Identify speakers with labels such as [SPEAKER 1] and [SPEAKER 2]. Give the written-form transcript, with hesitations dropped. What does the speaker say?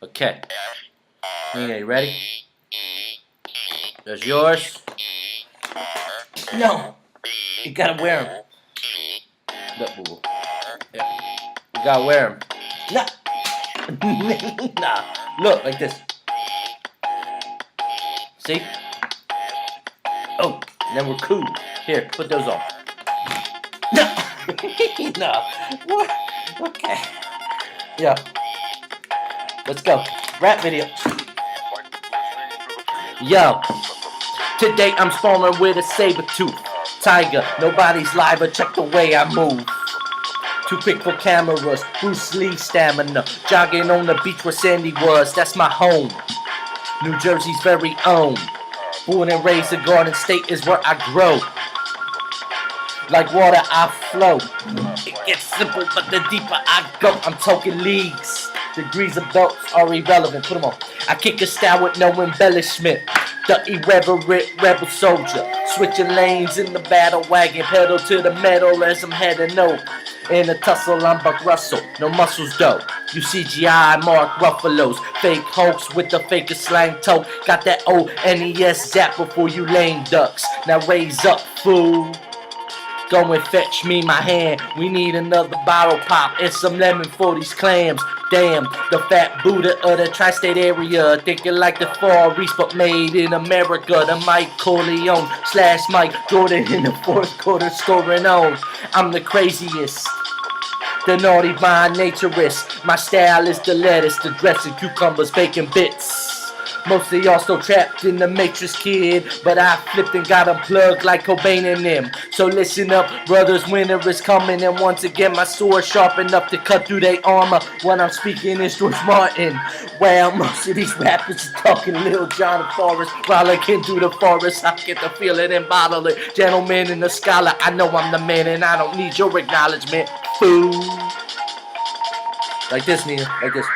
[SPEAKER 1] Okay. Nina, you ready? There's yours. No. You gotta wear them. Look, boo boo. Yeah. You gotta wear them. Nah. Nah. Look, like this. See? Oh, and then we're cool. Here, put those on. No. No. What? Okay. Yeah. Let's go. Rap video. Yo. Today I'm spawning with a saber tooth tiger. Nobody's live, but check the way I move. Too quick for cameras. Bruce Lee stamina. Jogging on the beach where Sandy was. That's my home. New Jersey's very own. Born and raised in Garden State is where I grow. Like water I flow. It gets simple, but the deeper I go, I'm talking leagues. Degrees of belts are irrelevant. Put them on. I kick a style with no embellishment. The irreverent rebel soldier. Switching lanes in the battle wagon. Pedal to the metal as I'm heading over. In a tussle, I'm Buck Russell. No muscles though. You CGI Mark Ruffalo's. Fake hoax with the fakest slang toe. Got that old NES zap before you lame ducks. Now raise up, fool. Go and fetch me my hand. We need another bottle pop and some lemon for these clams. Damn, the fat Buddha of the tri-state area. Thinking like the Far East but made in America. The Mike Corleone / Mike Jordan in the fourth quarter scoring on. I'm the craziest. The naughty by naturist. My style is the lettuce, the dressing, cucumbers, bacon bits. Most of y'all still trapped in the Matrix, kid. But I flipped and got unplugged like Cobain and them. So listen up, brothers, winter is coming. And once again my sword sharp enough to cut through their armor. When I'm speaking is George Martin. Well, most of these rappers are talking Lil Jon Forrest. While I can through the forest, I get to feel it and bottle it. Gentleman and the scholar, I know I'm the man and I don't need your acknowledgement. Fool. Like this, Nina, like this.